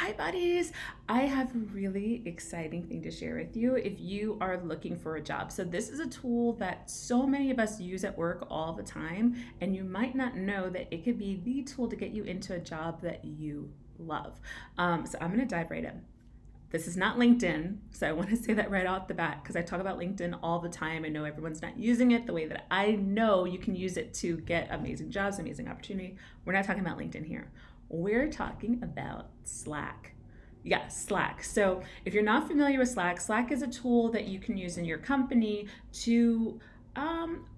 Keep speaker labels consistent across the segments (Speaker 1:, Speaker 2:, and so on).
Speaker 1: Hi, buddies. I have a really exciting thing to share with you if you are looking for a job. So, this is a tool that so many of us use at work all the time, and you might not know that it could be the tool to get you into a job that you love. So, I'm going to dive right in. This is not LinkedIn, so I want to say that right off the bat because I talk about LinkedIn all the time. I know everyone's not using it the way that I know you can use it to get amazing jobs, amazing opportunity. We're not talking about LinkedIn here. We're talking about Slack. Yeah, Slack. So if you're not familiar with Slack, Slack is a tool that you can use in your company to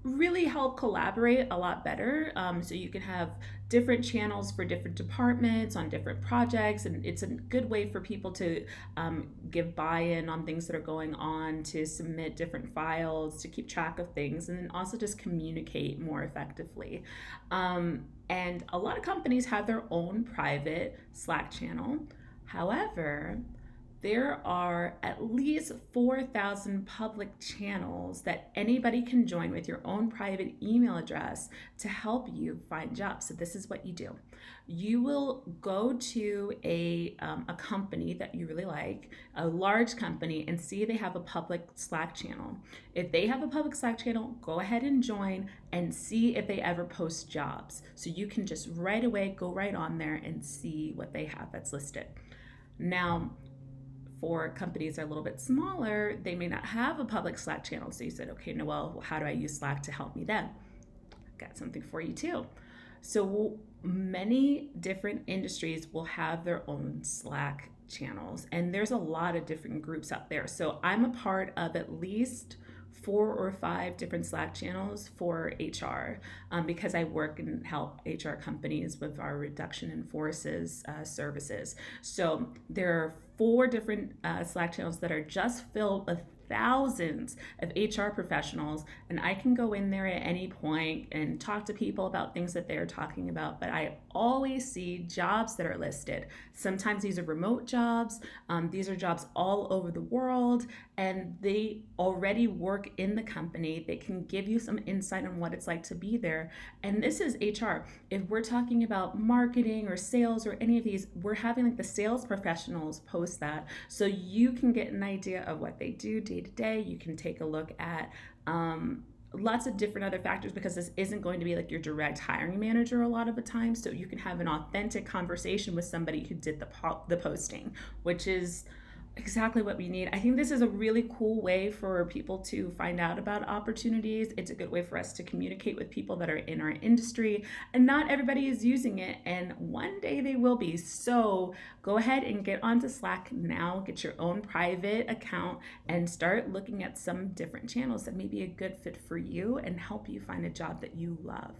Speaker 1: really help collaborate a lot better. So you can have different channels for different departments on different projects, and it's a good way for people to give buy-in on things that are going on, to submit different files, to keep track of things, and then also just communicate more effectively. And a lot of companies have their own private Slack channel. However, there are at least 4,000 public channels that anybody can join with your own private email address to help you find jobs. So this is what you do. You will go to a company that you really like, a large company, and see if they have a public Slack channel. If they have a public Slack channel, go ahead and join and see if they ever post jobs. So you can just right away go right on there and see what they have that's listed. Now, for companies that are a little bit smaller, they may not have a public Slack channel. So you said, okay, Noelle, how do I use Slack to help me then? I've got something for you too. So many different industries will have their own Slack channels, and there's a lot of different groups out there. So I'm a part of at least 4 or 5 different Slack channels for HR because I work and help HR companies with our reduction in forces services. So there are 4 different Slack channels that are just filled with thousands of HR professionals, and I can go in there at any point and talk to people about things that they're talking about. But I always see jobs that are listed. Sometimes these are remote jobs, these are jobs all over the world, and they already work in the company. They can give you some insight on what it's like to be there. And this is HR. If we're talking about marketing or sales or any of these, we're having like the sales professionals post that so you can get an idea of what they do day to day. You can take a look at lots of different other factors because this isn't going to be like your direct hiring manager a lot of the time. So you can have an authentic conversation with somebody who did the posting, which is exactly what we need. I think this is a really cool way for people to find out about opportunities. It's a good way for us to communicate with people that are in our industry, and not everybody is using it, and one day they will be. So go ahead and get onto Slack now, get your own private account, and start looking at some different channels that may be a good fit for you and help you find a job that you love.